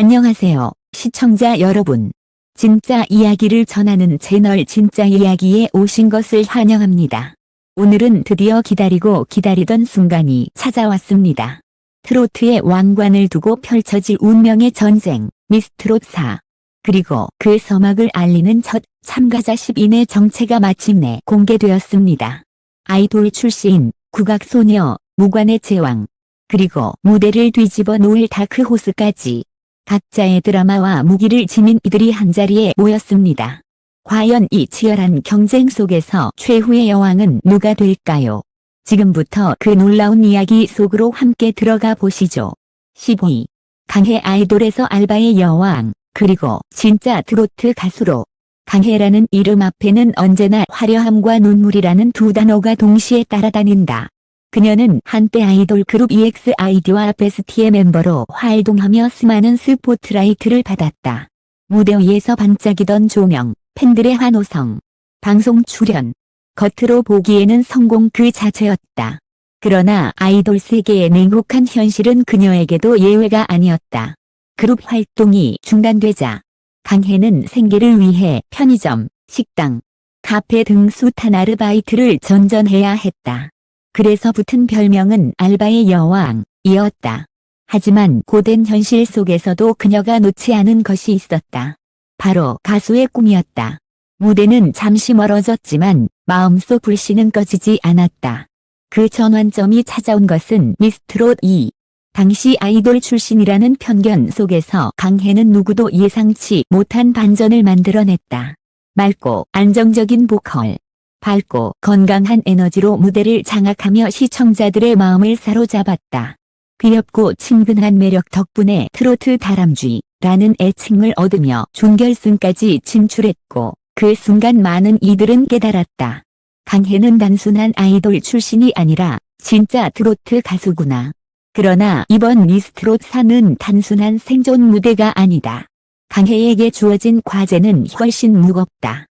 안녕하세요, 시청자 여러분. 진짜 이야기를 전하는 채널 진짜 이야기에 오신 것을 환영합니다. 오늘은 드디어 기다리고 기다리던 순간이 찾아왔습니다. 트로트의 왕관을 두고 펼쳐질 운명의 전쟁, 미스트롯 4. 그리고 그 서막을 알리는 첫 참가자 10인의 정체가 마침내 공개되었습니다. 아이돌 출신, 국악소녀, 무관의 제왕, 그리고 무대를 뒤집어 놓을 다크호스까지 각자의 드라마와 무기를 지닌 이들이 한자리에 모였습니다. 과연 이 치열한 경쟁 속에서 최후의 여왕은 누가 될까요? 지금부터 그 놀라운 이야기 속으로 함께 들어가 보시죠. 15위. 강해 아이돌에서 알바의 여왕, 그리고 진짜 트로트 가수로. 강해라는 이름 앞에는 언제나 화려함과 눈물이라는 두 단어가 동시에 따라다닌다. 그녀는 한때 아이돌 그룹 EXID와 베스티의 멤버로 활동하며 수많은 스포트라이트를 받았다. 무대 위에서 반짝이던 조명, 팬들의 환호성, 방송 출연. 겉으로 보기에는 성공 그 자체였다. 그러나 아이돌 세계의 냉혹한 현실은 그녀에게도 예외가 아니었다. 그룹 활동이 중단되자 강해는 생계를 위해 편의점, 식당, 카페 등 숱한 아르바이트를 전전해야 했다. 그래서 붙은 별명은 알바의 여왕이었다. 하지만 고된 현실 속에서도 그녀가 놓지 않은 것이 있었다. 바로 가수의 꿈이었다. 무대는 잠시 멀어졌지만 마음속 불씨는 꺼지지 않았다. 그 전환점이 찾아온 것은 미스트롯 2. 당시 아이돌 출신이라는 편견 속에서 강해는 누구도 예상치 못한 반전을 만들어냈다. 맑고 안정적인 보컬, 밝고 건강한 에너지로 무대를 장악하며 시청자들의 마음을 사로잡았다. 귀엽고 친근한 매력 덕분에 트로트 다람쥐라는 애칭을 얻으며 준결승까지 진출했고 그 순간 많은 이들은 깨달았다. 강해는 단순한 아이돌 출신이 아니라 진짜 트로트 가수구나. 그러나 이번 미스트롯 4는 단순한 생존 무대가 아니다. 강해에게 주어진 과제는 훨씬 무겁다.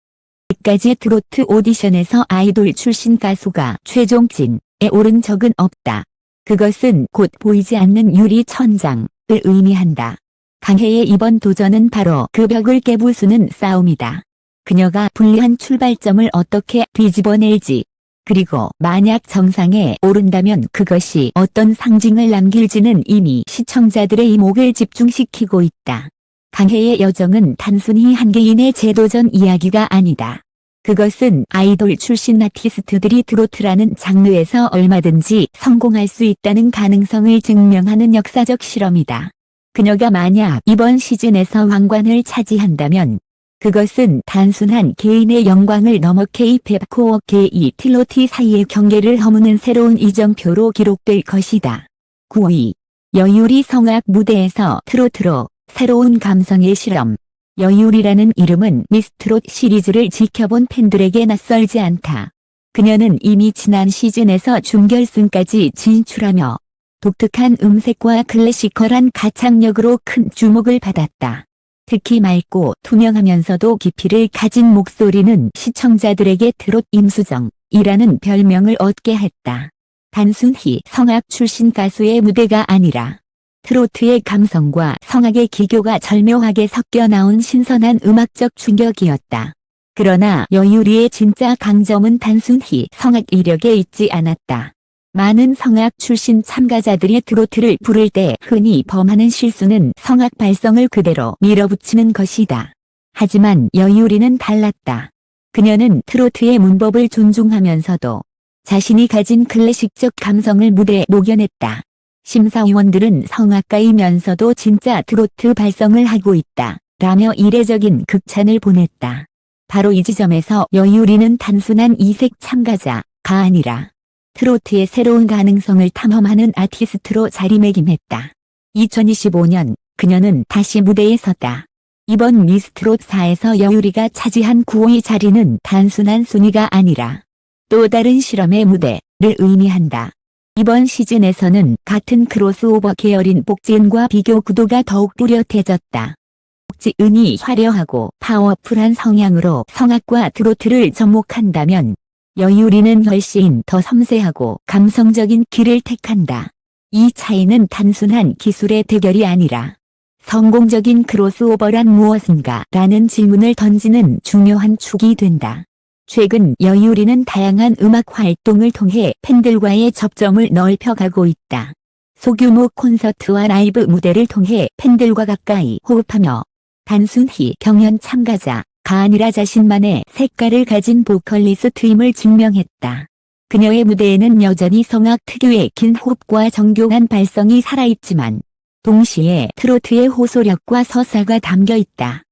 이까지 트로트 오디션에서 아이돌 출신 가수가 최종진에 오른 적은 없다. 그것은 곧 보이지 않는 유리 천장을 의미한다. 강해의 이번 도전은 바로 그 벽을 깨부수는 싸움이다. 그녀가 불리한 출발점을 어떻게 뒤집어낼지, 그리고 만약 정상에 오른다면 그것이 어떤 상징을 남길지는 이미 시청자들의 이목을 집중시키고 있다. 강해의 여정은 단순히 한 개인의 재도전 이야기가 아니다. 그것은 아이돌 출신 아티스트들이 트로트라는 장르에서 얼마든지 성공할 수 있다는 가능성을 증명하는 역사적 실험이다. 그녀가 만약 이번 시즌에서 왕관을 차지한다면 그것은 단순한 개인의 영광을 넘어 K-팝 코어계의 트로트 사이의 경계를 허무는 새로운 이정표로 기록될 것이다. 9위. 여유리 성악 무대에서 트로트로 새로운 감성의 실험. 여유리라는 이름은 미스트롯 시리즈를 지켜본 팬들에게 낯설지 않다. 그녀는 이미 지난 시즌에서 준결승까지 진출하며 독특한 음색과 클래시컬한 가창력으로 큰 주목을 받았다. 특히 맑고 투명하면서도 깊이를 가진 목소리는 시청자들에게 트롯 임수정이라는 별명을 얻게 했다. 단순히 성악 출신 가수의 무대가 아니라 트로트의 감성과 성악의 기교가 절묘하게 섞여 나온 신선한 음악적 충격이었다. 그러나 여유리의 진짜 강점은 단순히 성악 이력에 있지 않았다. 많은 성악 출신 참가자들이 트로트를 부를 때 흔히 범하는 실수는 성악 발성을 그대로 밀어붙이는 것이다. 하지만 여유리는 달랐다. 그녀는 트로트의 문법을 존중하면서도 자신이 가진 클래식적 감성을 무대에 녹여냈다. 심사위원들은 성악가이면서도 진짜 트로트 발성을 하고 있다 라며 이례적인 극찬을 보냈다. 바로 이 지점에서 여유리는 단순한 이색 참가자가 아니라 트로트의 새로운 가능성을 탐험하는 아티스트로 자리매김했다. 2025년 그녀는 다시 무대에 섰다. 이번 미스트롯 4에서 여유리가 차지한 9위 자리는 단순한 순위가 아니라 또 다른 실험의 무대를 의미한다. 이번 시즌에서는 같은 크로스오버 계열인 복지은과 비교 구도가 더욱 뚜렷해졌다. 복지은이 화려하고 파워풀한 성향으로 성악과 트로트를 접목한다면 여유리는 훨씬 더 섬세하고 감성적인 길을 택한다. 이 차이는 단순한 기술의 대결이 아니라 성공적인 크로스오버란 무엇인가? 라는 질문을 던지는 중요한 축이 된다. 최근 여유리는 다양한 음악 활동을 통해 팬들과의 접점을 넓혀가고 있다. 소규모 콘서트와 라이브 무대를 통해 팬들과 가까이 호흡하며 단순히 경연 참가자가 아니라 자신만의 색깔을 가진 보컬리스트임을 증명했다. 그녀의 무대에는 여전히 성악 특유의 긴 호흡과 정교한 발성이 살아있지만 동시에 트로트의 호소력과 서사가 담겨있다.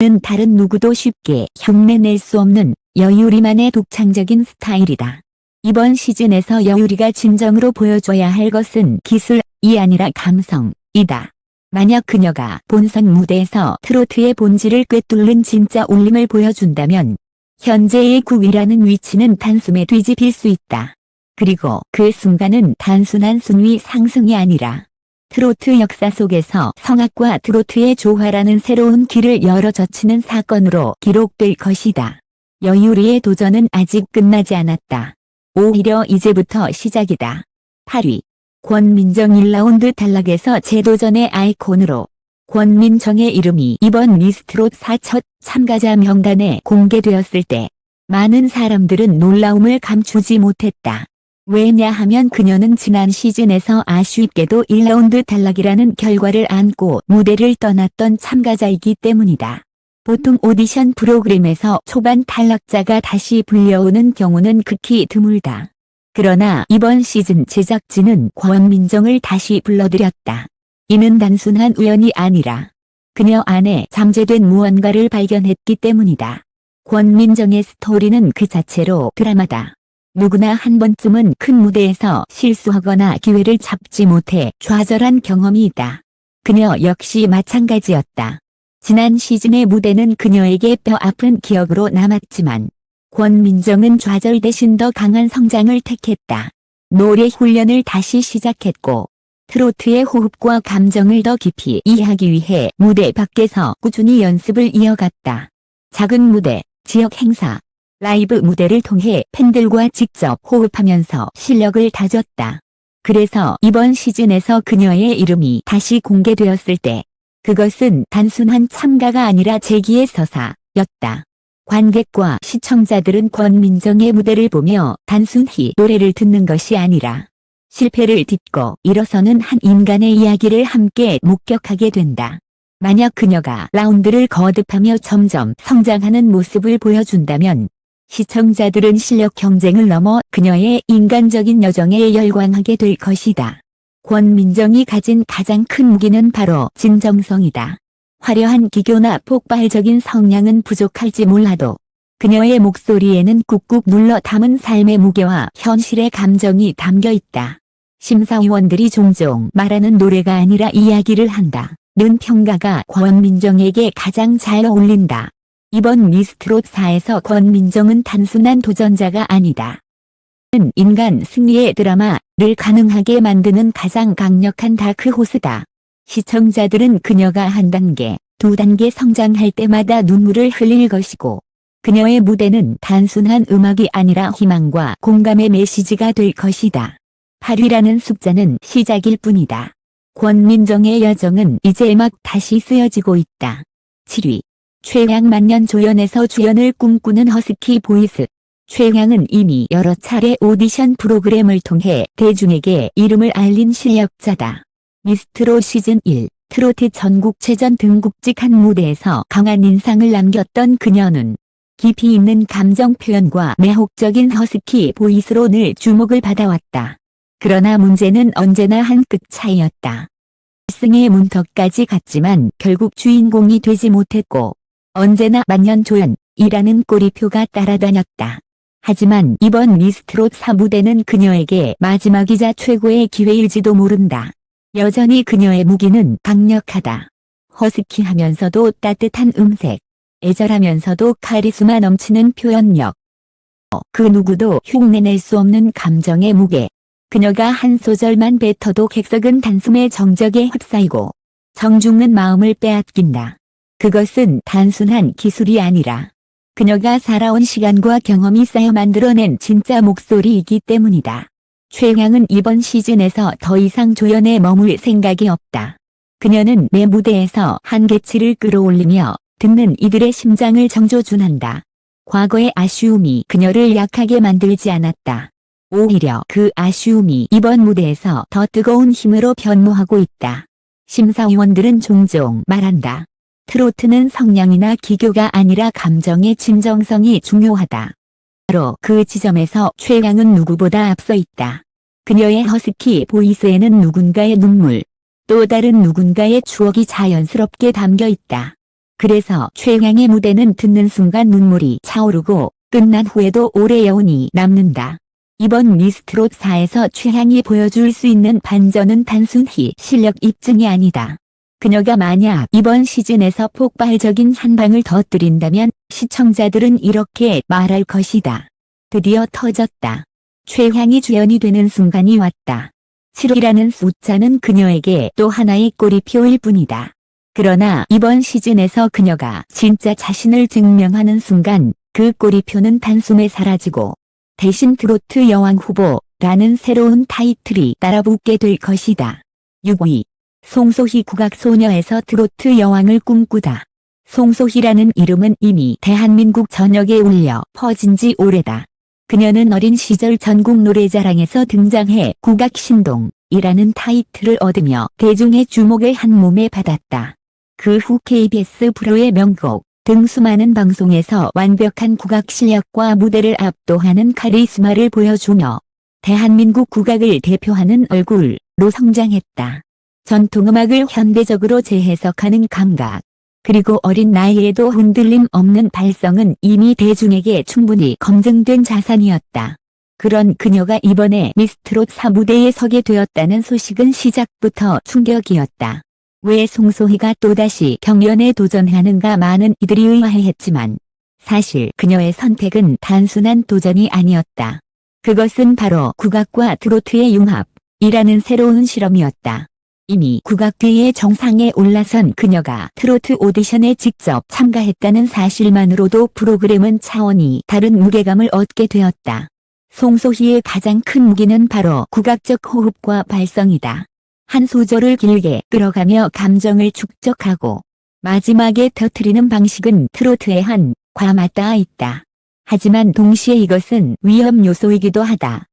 는 다른 누구도 쉽게 흉내낼 수 없는 여유리만의 독창적인 스타일이다. 이번 시즌에서 여유리가 진정으로 보여줘야 할 것은 기술이 아니라 감성이다. 만약 그녀가 본선 무대에서 트로트의 본질을 꿰뚫는 진짜 울림을 보여준다면 현재의 9위라는 위치는 단숨에 뒤집힐 수 있다. 그리고 그 순간은 단순한 순위 상승이 아니라 트로트 역사 속에서 성악과 트로트의 조화라는 새로운 길을 열어 젖히는 사건으로 기록될 것이다. 여유리의 도전은 아직 끝나지 않았다. 오히려 이제부터 시작이다. 8위. 권민정 1라운드 탈락에서 재도전의 아이콘으로 권민정의 이름이 이번 미스트롯 4첫 참가자 명단에 공개되었을 때 많은 사람들은 놀라움을 감추지 못했다. 왜냐하면 그녀는 지난 시즌에서 아쉽게도 1라운드 탈락이라는 결과를 안고 무대를 떠났던 참가자이기 때문이다. 보통 오디션 프로그램에서 초반 탈락자가 다시 불려오는 경우는 극히 드물다. 그러나 이번 시즌 제작진은 권민정을 다시 불러들였다. 이는 단순한 우연이 아니라 그녀 안에 잠재된 무언가를 발견했기 때문이다. 권민정의 스토리는 그 자체로 드라마다. 누구나 한 번쯤은 큰 무대에서 실수하거나 기회를 잡지 못해 좌절한 경험이 있다. 그녀 역시 마찬가지였다. 지난 시즌의 무대는 그녀에게 뼈아픈 기억으로 남았지만 권민정은 좌절 대신 더 강한 성장을 택했다. 노래 훈련을 다시 시작했고 트로트의 호흡과 감정을 더 깊이 이해하기 위해 무대 밖에서 꾸준히 연습을 이어갔다. 작은 무대, 지역 행사, 라이브 무대를 통해 팬들과 직접 호흡하면서 실력을 다졌다. 그래서 이번 시즌에서 그녀의 이름이 다시 공개되었을 때 그것은 단순한 참가가 아니라 재기의 서사였다. 관객과 시청자들은 권민정의 무대를 보며 단순히 노래를 듣는 것이 아니라 실패를 딛고 일어서는 한 인간의 이야기를 함께 목격하게 된다. 만약 그녀가 라운드를 거듭하며 점점 성장하는 모습을 보여준다면 시청자들은 실력 경쟁을 넘어 그녀의 인간적인 여정에 열광하게 될 것이다. 권민정이 가진 가장 큰 무기는 바로 진정성이다. 화려한 기교나 폭발적인 성량은 부족할지 몰라도 그녀의 목소리에는 꾹꾹 눌러 담은 삶의 무게와 현실의 감정이 담겨 있다. 심사위원들이 종종 말하는 노래가 아니라 이야기를 한다. 는 평가가 권민정에게 가장 잘 어울린다. 이번 미스트롯 4에서 권민정은 단순한 도전자가 아니다. 는 인간 승리의 드라마를 가능하게 만드는 가장 강력한 다크호스다. 시청자들은 그녀가 한 단계, 두 단계 성장할 때마다 눈물을 흘릴 것이고 그녀의 무대는 단순한 음악이 아니라 희망과 공감의 메시지가 될 것이다. 8위라는 숫자는 시작일 뿐이다. 권민정의 여정은 이제 막 다시 쓰여지고 있다. 7위. 최양 만년 조연에서 주연을 꿈꾸는 허스키 보이스. 최양은 이미 여러 차례 오디션 프로그램을 통해 대중에게 이름을 알린 실력자다. 미스트롯 시즌 1, 트로트 전국체전 등 굵직한 무대에서 강한 인상을 남겼던 그녀는 깊이 있는 감정 표현과 매혹적인 허스키 보이스로 늘 주목을 받아왔다. 그러나 문제는 언제나 한 끗 차이였다. 1승의 문턱까지 갔지만 결국 주인공이 되지 못했고 언제나 만년조연이라는 꼬리표가 따라다녔다. 하지만 이번 미스트롯 4 무대는 그녀에게 마지막이자 최고의 기회일지도 모른다. 여전히 그녀의 무기는 강력하다. 허스키하면서도 따뜻한 음색, 애절하면서도 카리스마 넘치는 표현력. 그 누구도 흉내낼 수 없는 감정의 무게. 그녀가 한 소절만 뱉어도 객석은 단숨에 정적에 휩싸이고 정중은 마음을 빼앗긴다. 그것은 단순한 기술이 아니라 그녀가 살아온 시간과 경험이 쌓여 만들어낸 진짜 목소리이기 때문이다. 최양은 이번 시즌에서 더 이상 조연에 머물 생각이 없다. 그녀는 매 무대에서 한계치를 끌어올리며 듣는 이들의 심장을 정조준한다. 과거의 아쉬움이 그녀를 약하게 만들지 않았다. 오히려 그 아쉬움이 이번 무대에서 더 뜨거운 힘으로 변모하고 있다. 심사위원들은 종종 말한다. 트로트는 성량이나 기교가 아니라 감정의 진정성이 중요하다. 바로 그 지점에서 최양은 누구보다 앞서 있다. 그녀의 허스키 보이스에는 누군가의 눈물, 또 다른 누군가의 추억이 자연스럽게 담겨 있다. 그래서 최양의 무대는 듣는 순간 눈물이 차오르고 끝난 후에도 오래 여운이 남는다. 이번 미스트롯4에서 최양이 보여줄 수 있는 반전은 단순히 실력 입증이 아니다. 그녀가 만약 이번 시즌에서 폭발적인 한 방을 터뜨린다면 시청자들은 이렇게 말할 것이다. 드디어 터졌다. 최향이 주연이 되는 순간이 왔다. 7이라는 숫자는 그녀에게 또 하나의 꼬리표일 뿐이다. 그러나 이번 시즌에서 그녀가 진짜 자신을 증명하는 순간 그 꼬리표는 단숨에 사라지고 대신 트로트 여왕 후보라는 새로운 타이틀이 따라붙게 될 것이다. 6위. 송소희 국악소녀에서 트로트 여왕을 꿈꾸다. 송소희라는 이름은 이미 대한민국 전역에 울려 퍼진 지 오래다. 그녀는 어린 시절 전국 노래자랑에서 등장해 국악신동이라는 타이틀을 얻으며 대중의 주목을 한몸에 받았다. 그 후 KBS 프로의 명곡 등 수많은 방송에서 완벽한 국악 실력과 무대를 압도하는 카리스마를 보여주며 대한민국 국악을 대표하는 얼굴로 성장했다. 전통음악을 현대적으로 재해석하는 감각, 그리고 어린 나이에도 흔들림 없는 발성은 이미 대중에게 충분히 검증된 자산이었다. 그런 그녀가 이번에 미스트롯4 무대에 서게 되었다는 소식은 시작부터 충격이었다. 왜 송소희가 또다시 경연에 도전하는가 많은 이들이 의아해했지만 사실 그녀의 선택은 단순한 도전이 아니었다. 그것은 바로 국악과 트로트의 융합이라는 새로운 실험이었다. 이미 국악계의 정상에 올라선 그녀가 트로트 오디션에 직접 참가했다는 사실만으로도 프로그램은 차원이 다른 무게감을 얻게 되었다. 송소희의 가장 큰 무기는 바로 국악적 호흡과 발성이다. 한 소절을 길게 끌어가며 감정을 축적하고 마지막에 터뜨리는 방식은 트로트의 한과 맞닿아 있다. 하지만 동시에 이것은 위험 요소이기도 하다.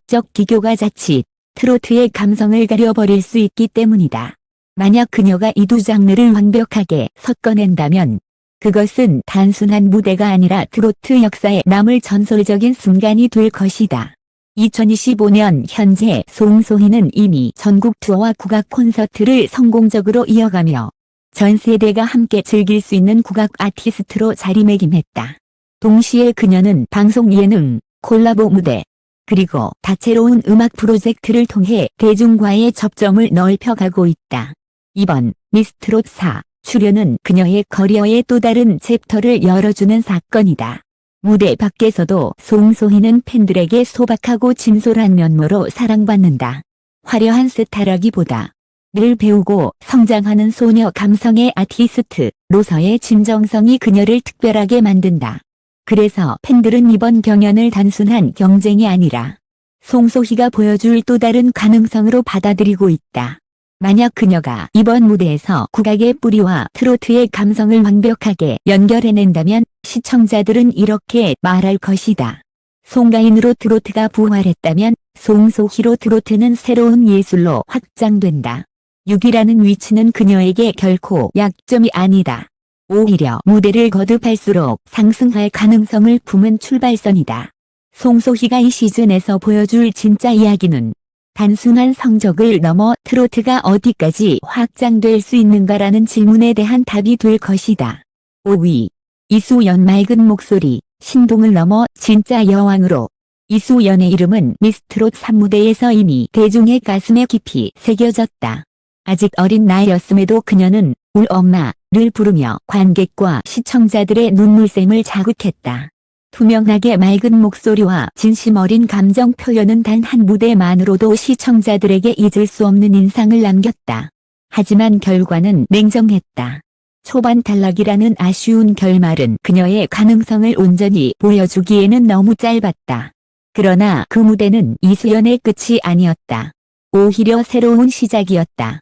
적 기교가 자칫 트로트의 감성을 가려버릴 수 있기 때문이다. 만약 그녀가 이 두 장르를 완벽하게 섞어낸다면 그것은 단순한 무대가 아니라 트로트 역사에 남을 전설적인 순간이 될 것이다. 2025년 현재 송소희는 이미 전국 투어와 국악 콘서트를 성공적으로 이어가며 전 세대가 함께 즐길 수 있는 국악 아티스트로 자리매김했다. 동시에 그녀는 방송 예능, 콜라보 무대, 그리고 다채로운 음악 프로젝트를 통해 대중과의 접점을 넓혀가고 있다. 이번 미스트롯4 출연은 그녀의 커리어의 또 다른 챕터를 열어주는 사건이다. 무대 밖에서도 송소희는 팬들에게 소박하고 진솔한 면모로 사랑받는다. 화려한 스타라기보다 늘 배우고 성장하는 소녀 감성의 아티스트로서의 진정성이 그녀를 특별하게 만든다. 그래서 팬들은 이번 경연을 단순한 경쟁이 아니라 송소희가 보여줄 또 다른 가능성으로 받아들이고 있다. 만약 그녀가 이번 무대에서 국악의 뿌리와 트로트의 감성을 완벽하게 연결해낸다면 시청자들은 이렇게 말할 것이다. 송가인으로 트로트가 부활했다면 송소희로 트로트는 새로운 예술로 확장된다. 6위라는 위치는 그녀에게 결코 약점이 아니다. 오히려 무대를 거듭할수록 상승할 가능성을 품은 출발선이다. 송소희가 이 시즌에서 보여줄 진짜 이야기는 단순한 성적을 넘어 트로트가 어디까지 확장될 수 있는가라는 질문에 대한 답이 될 것이다. 5위. 이수연 맑은 목소리, 신동을 넘어 진짜 여왕으로. 이수연의 이름은 미스트롯3 무대에서 이미 대중의 가슴에 깊이 새겨졌다. 아직 어린 나이였음에도 그녀는 울 엄마를 부르며 관객과 시청자들의 눈물샘을 자극했다. 투명하게 맑은 목소리와 진심 어린 감정 표현은 단 한 무대만으로도 시청자들에게 잊을 수 없는 인상을 남겼다. 하지만 결과는 냉정했다. 초반 탈락이라는 아쉬운 결말은 그녀의 가능성을 온전히 보여주기에는 너무 짧았다. 그러나 그 무대는 이수연의 끝이 아니었다. 오히려 새로운 시작이었다.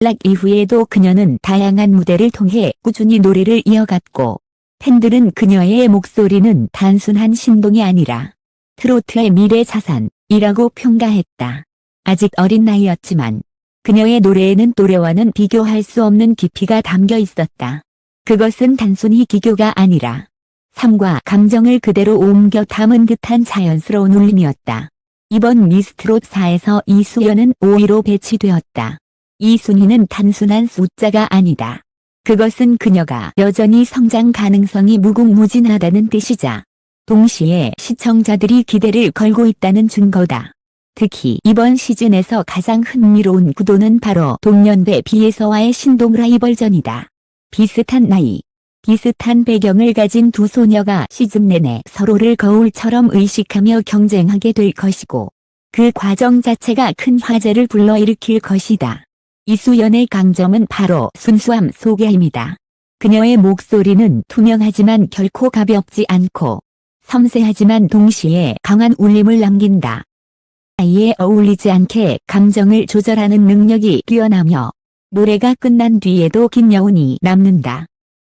탈락 이후에도 그녀는 다양한 무대를 통해 꾸준히 노래를 이어갔고, 팬들은 그녀의 목소리는 단순한 신동이 아니라 트로트의 미래 자산이라고 평가했다. 아직 어린 나이였지만 그녀의 노래에는 또래와는 비교할 수 없는 깊이가 담겨 있었다. 그것은 단순히 기교가 아니라 삶과 감정을 그대로 옮겨 담은 듯한 자연스러운 울림이었다. 이번 미스트롯4에서 이수연은 5위로 배치되었다. 이 순위는 단순한 숫자가 아니다. 그것은 그녀가 여전히 성장 가능성이 무궁무진하다는 뜻이자, 동시에 시청자들이 기대를 걸고 있다는 증거다. 특히 이번 시즌에서 가장 흥미로운 구도는 바로 동년배 비에서와의 신동 라이벌전이다. 비슷한 나이, 비슷한 배경을 가진 두 소녀가 시즌 내내 서로를 거울처럼 의식하며 경쟁하게 될 것이고, 그 과정 자체가 큰 화제를 불러일으킬 것이다. 이수연의 강점은 바로 순수함 속의 힘이다. 그녀의 목소리는 투명하지만 결코 가볍지 않고, 섬세하지만 동시에 강한 울림을 남긴다. 나이에 어울리지 않게 감정을 조절하는 능력이 뛰어나며, 노래가 끝난 뒤에도 긴 여운이 남는다.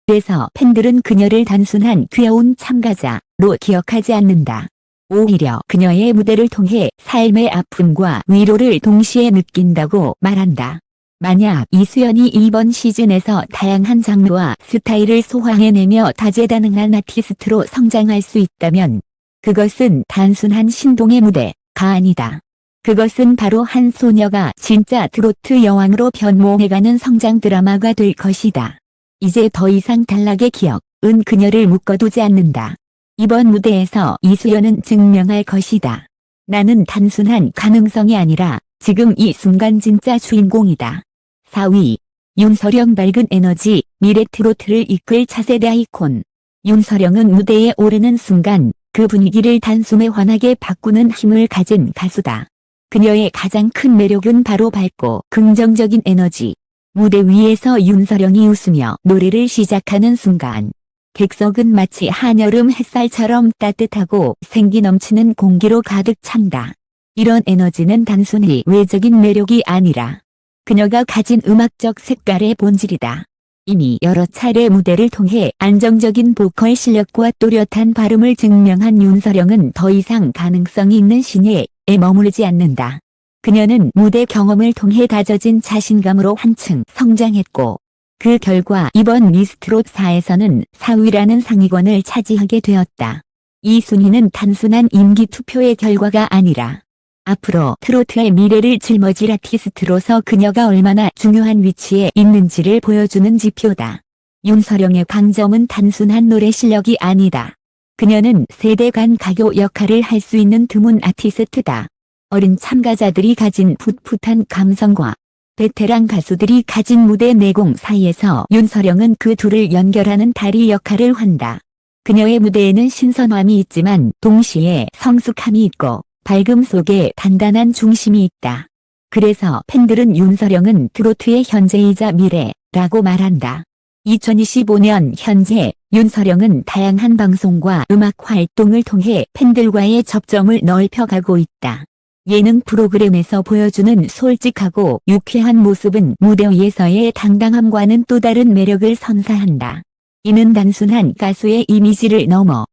그래서 팬들은 그녀를 단순한 귀여운 참가자로 기억하지 않는다. 오히려 그녀의 무대를 통해 삶의 아픔과 위로를 동시에 느낀다고 말한다. 만약 이수연이 이번 시즌에서 다양한 장르와 스타일을 소화해내며 다재다능한 아티스트로 성장할 수 있다면, 그것은 단순한 신동의 무대가 아니다. 그것은 바로 한 소녀가 진짜 트로트 여왕으로 변모해가는 성장 드라마가 될 것이다. 이제 더 이상 탈락의 기억은 그녀를 묶어두지 않는다. 이번 무대에서 이수연은 증명할 것이다. 나는 단순한 가능성이 아니라 지금 이 순간 진짜 주인공이다. 4위. 윤서령 밝은 에너지, 미래 트로트를 이끌 차세대 아이콘. 윤서령은 무대에 오르는 순간 그 분위기를 단숨에 환하게 바꾸는 힘을 가진 가수다. 그녀의 가장 큰 매력은 바로 밝고 긍정적인 에너지. 무대 위에서 윤서령이 웃으며 노래를 시작하는 순간, 객석은 마치 한여름 햇살처럼 따뜻하고 생기 넘치는 공기로 가득 찬다. 이런 에너지는 단순히 외적인 매력이 아니라 그녀가 가진 음악적 색깔의 본질이다. 이미 여러 차례 무대를 통해 안정적인 보컬 실력과 또렷한 발음을 증명한 윤서령은 더 이상 가능성이 있는 신예에 머무르지 않는다. 그녀는 무대 경험을 통해 다져진 자신감으로 한층 성장했고, 그 결과 이번 미스트롯4에서는 4위라는 상위권을 차지하게 되었다. 이 순위는 단순한 임기 투표의 결과가 아니라 앞으로 트로트의 미래를 짊어질 아티스트로서 그녀가 얼마나 중요한 위치에 있는지를 보여주는 지표다. 윤서령의 강점은 단순한 노래 실력이 아니다. 그녀는 세대 간 가교 역할을 할 수 있는 드문 아티스트다. 어린 참가자들이 가진 풋풋한 감성과 베테랑 가수들이 가진 무대 내공 사이에서 윤서령은 그 둘을 연결하는 다리 역할을 한다. 그녀의 무대에는 신선함이 있지만 동시에 성숙함이 있고 밝음 속에 단단한 중심이 있다. 그래서 팬들은 윤서령은 트로트의 현재이자 미래라고 말한다. 2025년 현재 윤서령은 다양한 방송과 음악 활동을 통해 팬들과의 접점을 넓혀가고 있다. 예능 프로그램에서 보여주는 솔직하고 유쾌한 모습은 무대 위에서의 당당함과는 또 다른 매력을 선사한다. 이는 단순한 가수의 이미지를 넘어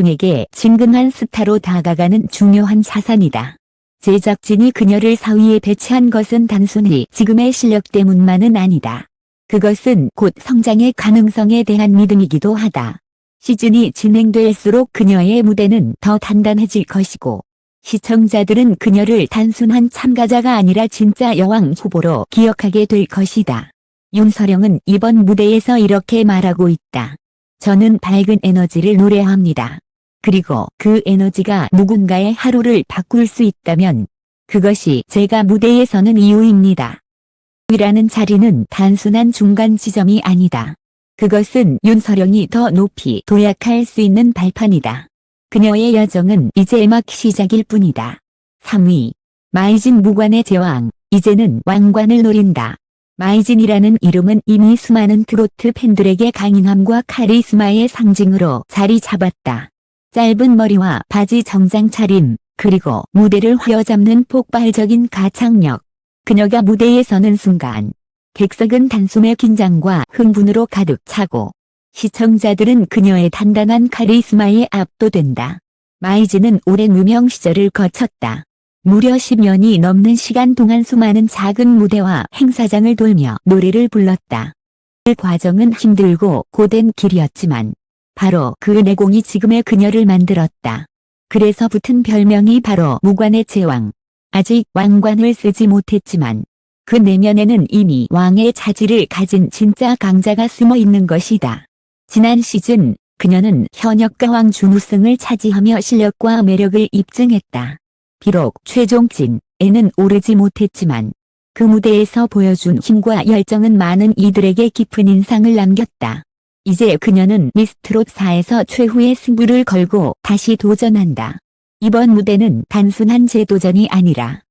에게 진근한 스타로 다가가는 중요한 자산이다. 제작진이 그녀를 4위에 배치한 것은 단순히 지금의 실력 때문만은 아니다. 그것은 곧 성장의 가능성에 대한 믿음이기도 하다. 시즌이 진행될수록 그녀의 무대는 더 단단해질 것이고, 시청자들은 그녀를 단순한 참가자가 아니라 진짜 여왕 후보로 기억하게 될 것이다. 윤서령은 이번 무대에서 이렇게 말하고 있다. 저는 밝은 에너지를 노래합니다. 그리고 그 에너지가 누군가의 하루를 바꿀 수 있다면 그것이 제가 무대에 서는 이유입니다. 이라는 자리는 단순한 중간 지점이 아니다. 그것은 윤서령이 더 높이 도약할 수 있는 발판이다. 그녀의 여정은 이제 막 시작일 뿐이다. 3위. 마이진 무관의 제왕, 이제는 왕관을 노린다. 마이진이라는 이름은 이미 수많은 트로트 팬들에게 강인함과 카리스마의 상징으로 자리 잡았다. 짧은 머리와 바지 정장 차림, 그리고 무대를 휘어잡는 폭발적인 가창력. 그녀가 무대에 서는 순간 객석은 단숨에 긴장과 흥분으로 가득 차고 시청자들은 그녀의 단단한 카리스마에 압도된다. 마이즈는 오랜 무명 시절을 거쳤다. 무려 10년이 넘는 시간 동안 수많은 작은 무대와 행사장을 돌며 노래를 불렀다. 그 과정은 힘들고 고된 길이었지만 바로 그 내공이 지금의 그녀를 만들었다. 그래서 붙은 별명이 바로 무관의 제왕. 아직 왕관을 쓰지 못했지만 그 내면에는 이미 왕의 자질을 가진 진짜 강자가 숨어 있는 것이다. 지난 시즌 그녀는 현역 가왕 준우승을 차지하며 실력과 매력을 입증했다. 비록 최종진에는 오르지 못했지만 그 무대에서 보여준 힘과 열정은 많은 이들에게 깊은 인상을 남겼다. 이제 그녀는 미스트롯4에서 최후의 승부를 걸고 다시 도전한다. 이번 무대는 단순한 재도전이 아니라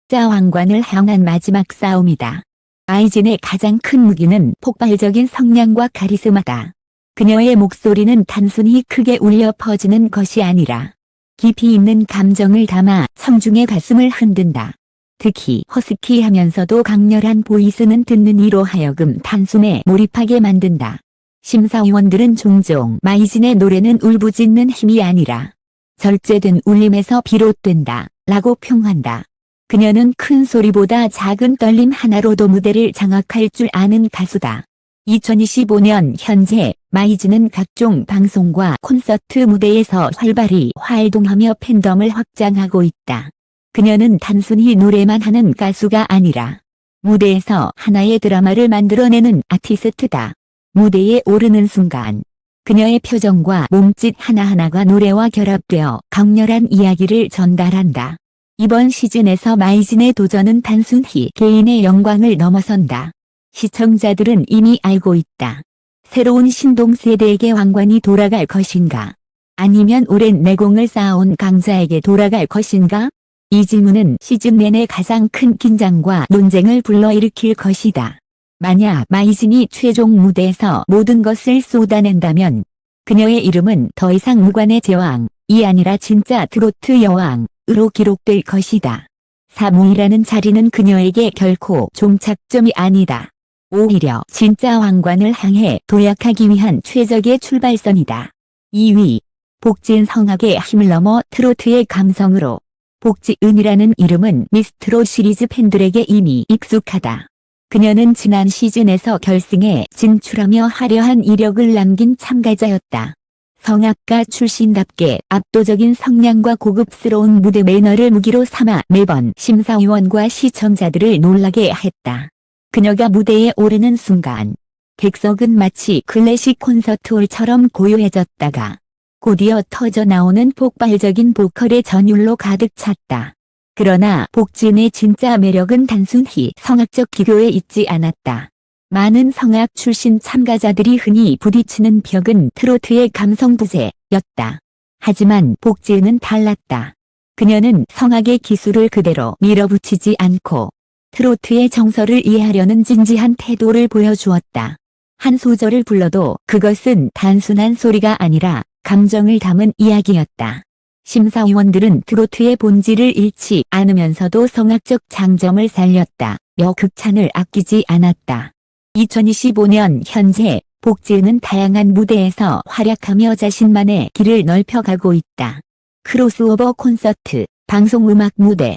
자 왕관을 향한 마지막 싸움이다. 마이진의 가장 큰 무기는 폭발적인 성량과 카리스마다. 그녀의 목소리는 단순히 크게 울려 퍼지는 것이 아니라 깊이 있는 감정을 담아 청중의 가슴을 흔든다. 특히 허스키하면서도 강렬한 보이스는 듣는 이로 하여금 단숨에 몰입하게 만든다. 심사위원들은 종종 마이진의 노래는 울부짖는 힘이 아니라 절제된 울림에서 비롯된다 라고 평한다. 그녀는 큰 소리보다 작은 떨림 하나로도 무대를 장악할 줄 아는 가수다. 2025년 현재 마이즈는 각종 방송과 콘서트 무대에서 활발히 활동하며 팬덤을 확장하고 있다. 그녀는 단순히 노래만 하는 가수가 아니라 무대에서 하나의 드라마를 만들어내는 아티스트다. 무대에 오르는 순간 그녀의 표정과 몸짓 하나하나가 노래와 결합되어 강렬한 이야기를 전달한다. 이번 시즌에서 마이진의 도전은 단순히 개인의 영광을 넘어선다. 시청자들은 이미 알고 있다. 새로운 신동세대에게 왕관이 돌아갈 것인가? 아니면 오랜 내공을 쌓아온 강자에게 돌아갈 것인가? 이 질문은 시즌 내내 가장 큰 긴장과 논쟁을 불러일으킬 것이다. 만약 마이진이 최종 무대에서 모든 것을 쏟아낸다면 그녀의 이름은 더 이상 무관의 제왕이 아니라 진짜 트로트 여왕으로 기록될 것이다. 3위라는 자리는 그녀에게 결코 종착점이 아니다. 오히려 진짜 왕관을 향해 도약하기 위한 최적의 출발선이다. 2위. 복지은 성악의 힘을 넘어 트로트의 감성으로. 복지은이라는 이름은 미스트롯 시리즈 팬들에게 이미 익숙하다. 그녀는 지난 시즌에서 결승에 진출하며 화려한 이력을 남긴 참가자였다. 성악가 출신답게 압도적인 성량과 고급스러운 무대 매너를 무기로 삼아 매번 심사위원과 시청자들을 놀라게 했다. 그녀가 무대에 오르는 순간 객석은 마치 클래식 콘서트홀처럼 고요해졌다가 곧이어 터져나오는 폭발적인 보컬의 전율로 가득 찼다. 그러나 복진의 진짜 매력은 단순히 성악적 기교에 있지 않았다. 많은 성악 출신 참가자들이 흔히 부딪히는 벽은 트로트의 감성 부재였다. 하지만 복진은 달랐다. 그녀는 성악의 기술을 그대로 밀어붙이지 않고 트로트의 정서를 이해하려는 진지한 태도를 보여주었다. 한 소절을 불러도 그것은 단순한 소리가 아니라 감정을 담은 이야기였다. 심사위원들은 트로트의 본질을 잃지 않으면서도 성악적 장점을 살렸다. 극찬을 아끼지 않았다. 2025년 현재 복지은은 다양한 무대에서 활약하며 자신만의 길을 넓혀가고 있다. 크로스오버 콘서트, 방송음악 무대,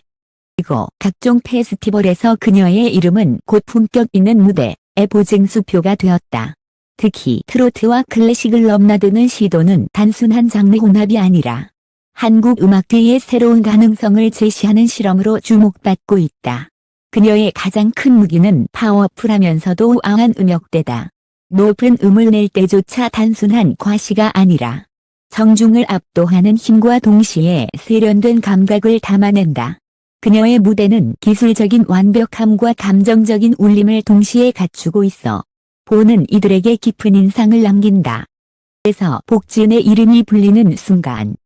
그리고 각종 페스티벌에서 그녀의 이름은 곧 품격 있는 무대의 보증수표가 되었다. 특히 트로트와 클래식을 넘나드는 시도는 단순한 장르 혼합이 아니라 한국 음악계의 새로운 가능성을 제시하는 실험으로 주목받고 있다. 그녀의 가장 큰 무기는 파워풀하면서도 우아한 음역대다. 높은 음을 낼 때조차 단순한 과시가 아니라 청중을 압도하는 힘과 동시에 세련된 감각을 담아낸다. 그녀의 무대는 기술적인 완벽함과 감정적인 울림을 동시에 갖추고 있어 보는 이들에게 깊은 인상을 남긴다. 그래서 복진의 이름이 불리는 순간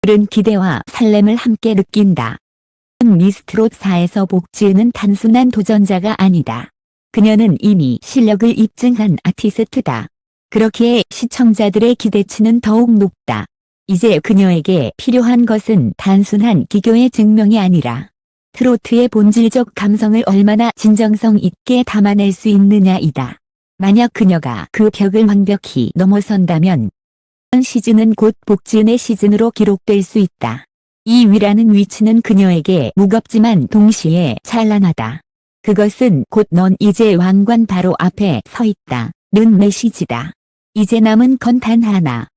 그런 기대와 설렘을 함께 느낀다. 미스트롯4에서 복지은은 단순한 도전자가 아니다. 그녀는 이미 실력을 입증한 아티스트다. 그렇기에 시청자들의 기대치는 더욱 높다. 이제 그녀에게 필요한 것은 단순한 기교의 증명이 아니라 트로트의 본질적 감성을 얼마나 진정성 있게 담아낼 수 있느냐이다. 만약 그녀가 그 벽을 완벽히 넘어선다면 이번 시즌은 곧 복지은의 시즌으로 기록될 수 있다. 이 위라는 위치는 그녀에게 무겁지만 동시에 찬란하다. 그것은 곧 넌 이제 왕관 바로 앞에 서 있다. 는 메시지다. 이제 남은 건 단 하나.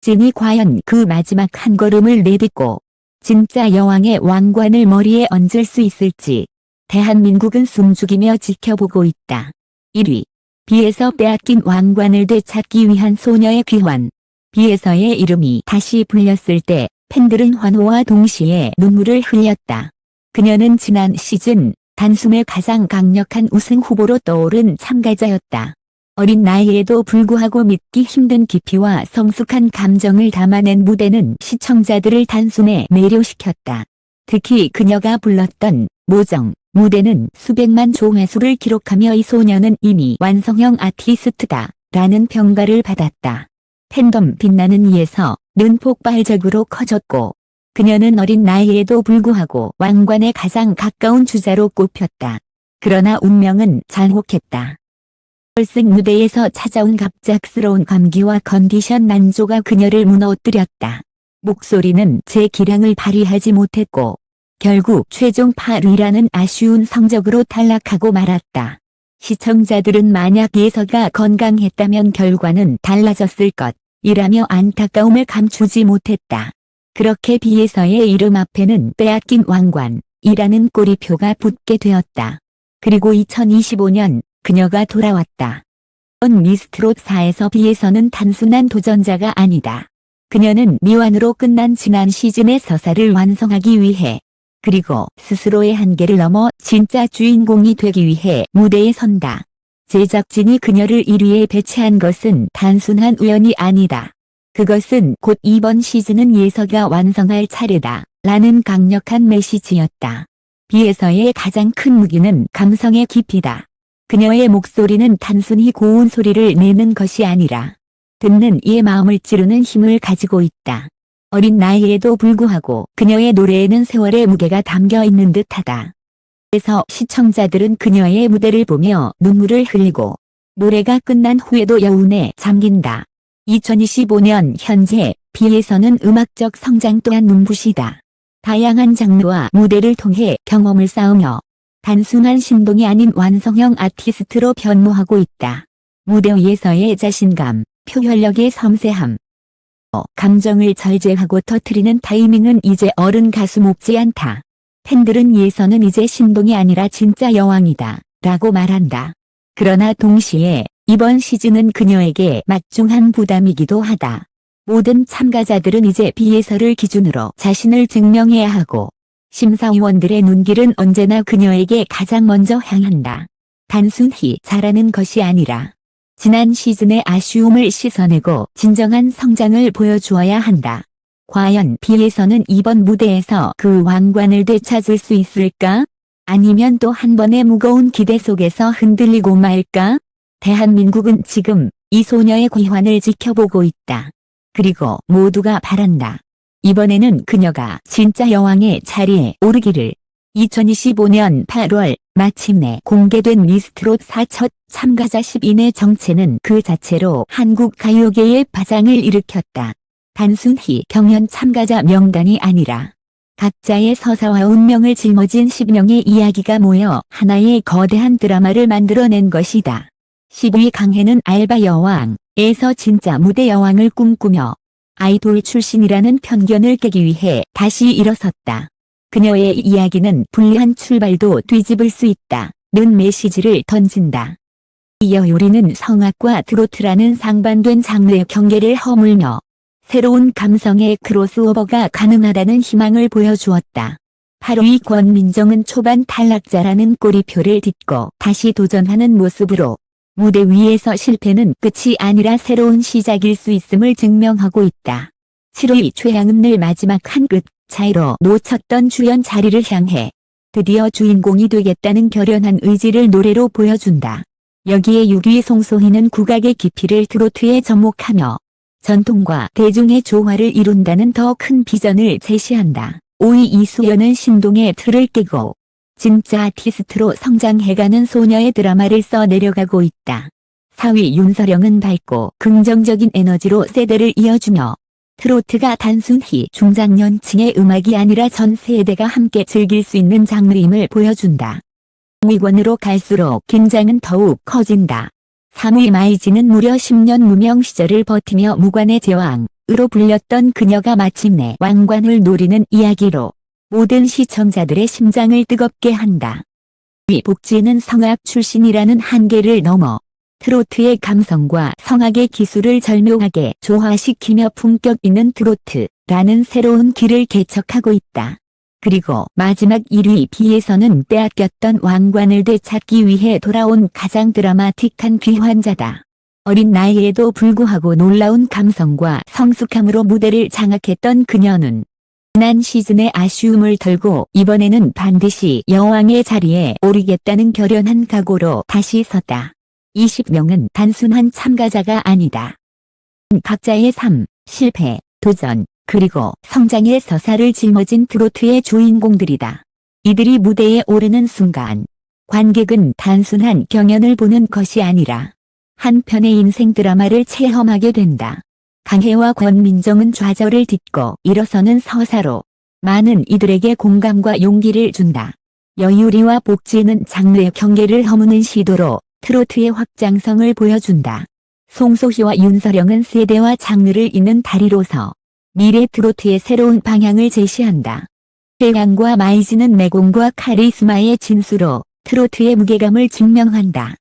진이 과연 그 마지막 한 걸음을 내딛고 진짜 여왕의 왕관을 머리에 얹을 수 있을지 대한민국은 숨죽이며 지켜보고 있다. 1위. 비에서 빼앗긴 왕관을 되찾기 위한 소녀의 귀환. 비에서의 이름이 다시 불렸을 때 팬들은 환호와 동시에 눈물을 흘렸다. 그녀는 지난 시즌 단숨에 가장 강력한 우승 후보로 떠오른 참가자였다. 어린 나이에도 불구하고 믿기 힘든 깊이와 성숙한 감정을 담아낸 무대는 시청자들을 단숨에 매료시켰다. 특히 그녀가 불렀던 모정 무대는 수백만 조회수를 기록하며 이 소녀는 이미 완성형 아티스트다 라는 평가를 받았다. 팬덤 빛나는 이에서 는 폭발적으로 커졌고 그녀는 어린 나이에도 불구하고 왕관에 가장 가까운 주자로 꼽혔다. 그러나 운명은 잔혹했다. 결승 무대에서 찾아온 갑작스러운 감기와 컨디션 난조가 그녀를 무너뜨렸다. 목소리는 제 기량을 발휘하지 못했고 결국 최종 8위라는 아쉬운 성적으로 탈락하고 말았다. 시청자들은 만약 예서가 건강했다면 결과는 달라졌을 것이라며 안타까움을 감추지 못했다. 그렇게 비에서의 이름 앞에는 빼앗긴 왕관이라는 꼬리표가 붙게 되었다. 그리고 2025년 그녀가 돌아왔다. 이번 미스트롯4에서 비에서는 단순한 도전자가 아니다. 그녀는 미완으로 끝난 지난 시즌의 서사를 완성하기 위해 그리고 스스로의 한계를 넘어 진짜 주인공이 되기 위해 무대에 선다. 제작진이 그녀를 1위에 배치한 것은 단순한 우연이 아니다. 그것은 곧 이번 시즌은 예서가 완성할 차례다 라는 강력한 메시지였다. 비에서의 가장 큰 무기는 감성의 깊이다. 그녀의 목소리는 단순히 고운 소리를 내는 것이 아니라 듣는 이의 마음을 찌르는 힘을 가지고 있다. 어린 나이에도 불구하고 그녀의 노래에는 세월의 무게가 담겨 있는 듯하다. 그래서 시청자들은 그녀의 무대를 보며 눈물을 흘리고 노래가 끝난 후에도 여운에 잠긴다. 2025년 현재 비에서는 음악적 성장 또한 눈부시다. 다양한 장르와 무대를 통해 경험을 쌓으며 단순한 신동이 아닌 완성형 아티스트로 변모하고 있다. 무대 위에서의 자신감, 표현력의 섬세함, 감정을 절제하고 터뜨리는 타이밍은 이제 어른 가수 못지 않다. 팬들은 예서는 이제 신동이 아니라 진짜 여왕이다 라고 말한다. 그러나 동시에 이번 시즌은 그녀에게 막중한 부담이기도 하다. 모든 참가자들은 이제 비에서를 기준으로 자신을 증명해야 하고 심사위원들의 눈길은 언제나 그녀에게 가장 먼저 향한다. 단순히 잘하는 것이 아니라 지난 시즌의 아쉬움을 씻어내고 진정한 성장을 보여주어야 한다. 과연 비에서는 이번 무대에서 그 왕관을 되찾을 수 있을까? 아니면 또 한 번의 무거운 기대 속에서 흔들리고 말까? 대한민국은 지금 이 소녀의 귀환을 지켜보고 있다. 그리고 모두가 바란다. 이번에는 그녀가 진짜 여왕의 자리에 오르기를. 2025년 8월 마침내 공개된 미스트롯4 첫 참가자 10인의 정체는 그 자체로 한국 가요계의 파장을 일으켰다. 단순히 경연 참가자 명단이 아니라 각자의 서사와 운명을 짊어진 10명의 이야기가 모여 하나의 거대한 드라마를 만들어낸 것이다. 10위 강혜는 알바 여왕에서 진짜 무대 여왕을 꿈꾸며 아이돌 출신이라는 편견을 깨기 위해 다시 일어섰다. 그녀의 이야기는 불리한 출발도 뒤집을 수 있다 는 메시지를 던진다. 이어 요리는 성악과 트로트라는 상반된 장르의 경계를 허물며 새로운 감성의 크로스오버가 가능하다는 희망을 보여주었다. 8위 권민정은 초반 탈락자라는 꼬리표를 딛고 다시 도전하는 모습으로 무대 위에서 실패는 끝이 아니라 새로운 시작일 수 있음을 증명하고 있다. 7위 최양은늘 마지막 한 끗 차이로 놓쳤던 주연 자리를 향해 드디어 주인공이 되겠다는 결연한 의지를 노래로 보여준다. 여기에 6위 송소희는 국악의 깊이를 트로트에 접목하며 전통과 대중의 조화를 이룬다는 더 큰 비전을 제시한다. 5위 이수연은 신동의 틀을 깨고 진짜 아티스트로 성장해가는 소녀의 드라마를 써 내려가고 있다. 4위 윤서령은 밝고 긍정적인 에너지로 세대를 이어주며 트로트가 단순히 중장년층의 음악이 아니라 전 세대가 함께 즐길 수 있는 장르임을 보여준다. 5위권으로 갈수록 긴장은 더욱 커진다. 3위 마이진은 무려 10년 무명 시절을 버티며 무관의 제왕으로 불렸던 그녀가 마침내 왕관을 노리는 이야기로 모든 시청자들의 심장을 뜨겁게 한다. 2위 복지는 성악 출신이라는 한계를 넘어 트로트의 감성과 성악의 기술을 절묘하게 조화시키며 품격 있는 트로트라는 새로운 길을 개척하고 있다. 그리고 마지막 1위 비에서는 빼앗겼던 왕관을 되찾기 위해 돌아온 가장 드라마틱한 귀환자다. 어린 나이에도 불구하고 놀라운 감성과 성숙함으로 무대를 장악했던 그녀는 지난 시즌의 아쉬움을 털고 이번에는 반드시 여왕의 자리에 오르겠다는 결연한 각오로 다시 섰다. 20명은 단순한 참가자가 아니다. 각자의 삶, 실패, 도전, 그리고 성장의 서사를 짊어진 트로트의 주인공들이다. 이들이 무대에 오르는 순간 관객은 단순한 경연을 보는 것이 아니라 한 편의 인생 드라마를 체험하게 된다. 강혜와 권민정은 좌절을 딛고 일어서는 서사로 많은 이들에게 공감과 용기를 준다. 여유리와 복지는 장르의 경계를 허무는 시도로 트로트의 확장성을 보여준다. 송소희와 윤서령은 세대와 장르를 잇는 다리로서 미래 트로트의 새로운 방향을 제시한다. 최양과 마이진은 내공과 카리스마의 진수로 트로트의 무게감을 증명한다.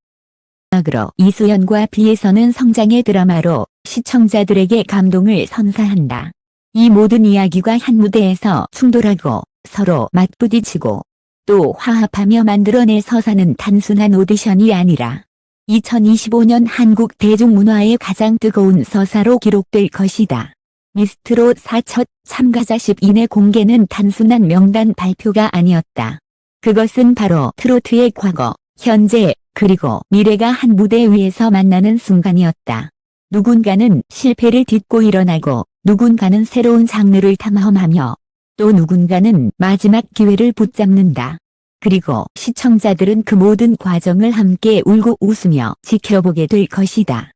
마지막으로 이수연과 비에서는 성장의 드라마로 시청자들에게 감동을 선사한다. 이 모든 이야기가 한 무대에서 충돌하고 서로 맞부딪히고 또 화합하며 만들어낼 서사는 단순한 오디션이 아니라 2025년 한국 대중문화의 가장 뜨거운 서사로 기록될 것이다. 미스트롯 4 첫 참가자 10인의 공개는 단순한 명단 발표가 아니었다. 그것은 바로 트로트의 과거, 현재, 그리고 미래가 한 무대 위에서 만나는 순간이었다. 누군가는 실패를 딛고 일어나고 누군가는 새로운 장르를 탐험하며 또 누군가는 마지막 기회를 붙잡는다. 그리고 시청자들은 그 모든 과정을 함께 울고 웃으며 지켜보게 될 것이다.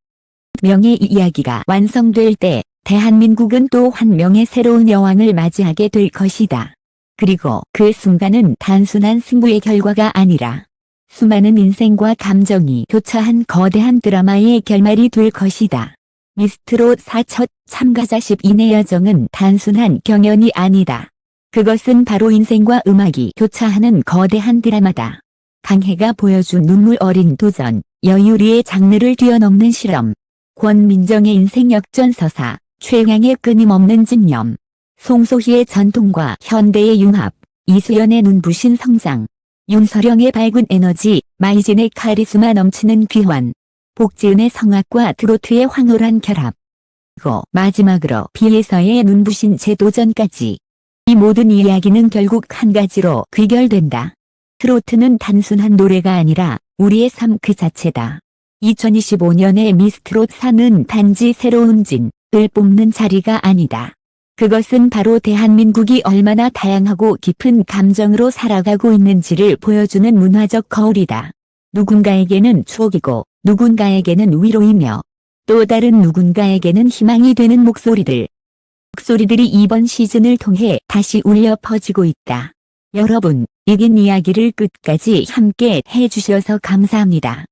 명의 이야기가 완성될 때 대한민국은 또 한 명의 새로운 여왕을 맞이하게 될 것이다. 그리고 그 순간은 단순한 승부의 결과가 아니라 수많은 인생과 감정이 교차한 거대한 드라마의 결말이 될 것이다. 미스트롯 4 첫 참가자 10인의 여정은 단순한 경연이 아니다. 그것은 바로 인생과 음악이 교차하는 거대한 드라마다. 강혜가 보여준 눈물 어린 도전, 여유리의 장르를 뛰어넘는 실험, 권민정의 인생 역전서사, 최양의 끊임없는 집념, 송소희의 전통과 현대의 융합, 이수연의 눈부신 성장, 윤서령의 밝은 에너지, 마이진의 카리스마 넘치는 귀환, 복지은의 성악과 트로트의 황홀한 결합, 그리고 마지막으로 비에서의 눈부신 재도전까지. 이 모든 이야기는 결국 한 가지로 귀결된다. 트로트는 단순한 노래가 아니라 우리의 삶 그 자체다. 2025년의 미스트롯 4는 단지 새로운 진을 뽑는 자리가 아니다. 그것은 바로 대한민국이 얼마나 다양하고 깊은 감정으로 살아가고 있는지를 보여주는 문화적 거울이다. 누군가에게는 추억이고 누군가에게는 위로이며 또 다른 누군가에게는 희망이 되는 목소리들이 이번 시즌을 통해 다시 울려 퍼지고 있다. 여러분, 이긴 이야기를 끝까지 함께 해주셔서 감사합니다.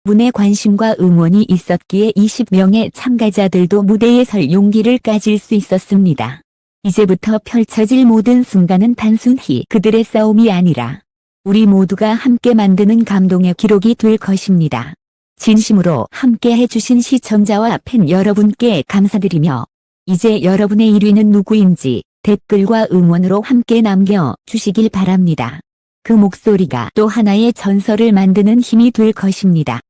분의 관심과 응원이 있었기에 20명의 참가자들도 무대에 설 용기를 가질 수 있었습니다. 이제부터 펼쳐질 모든 순간은 단순히 그들의 싸움이 아니라 우리 모두가 함께 만드는 감동의 기록이 될 것입니다. 진심으로 함께 해주신 시청자와 팬 여러분께 감사드리며 이제 여러분의 1위는 누구인지 댓글과 응원으로 함께 남겨주시길 바랍니다. 그 목소리가 또 하나의 전설을 만드는 힘이 될 것입니다.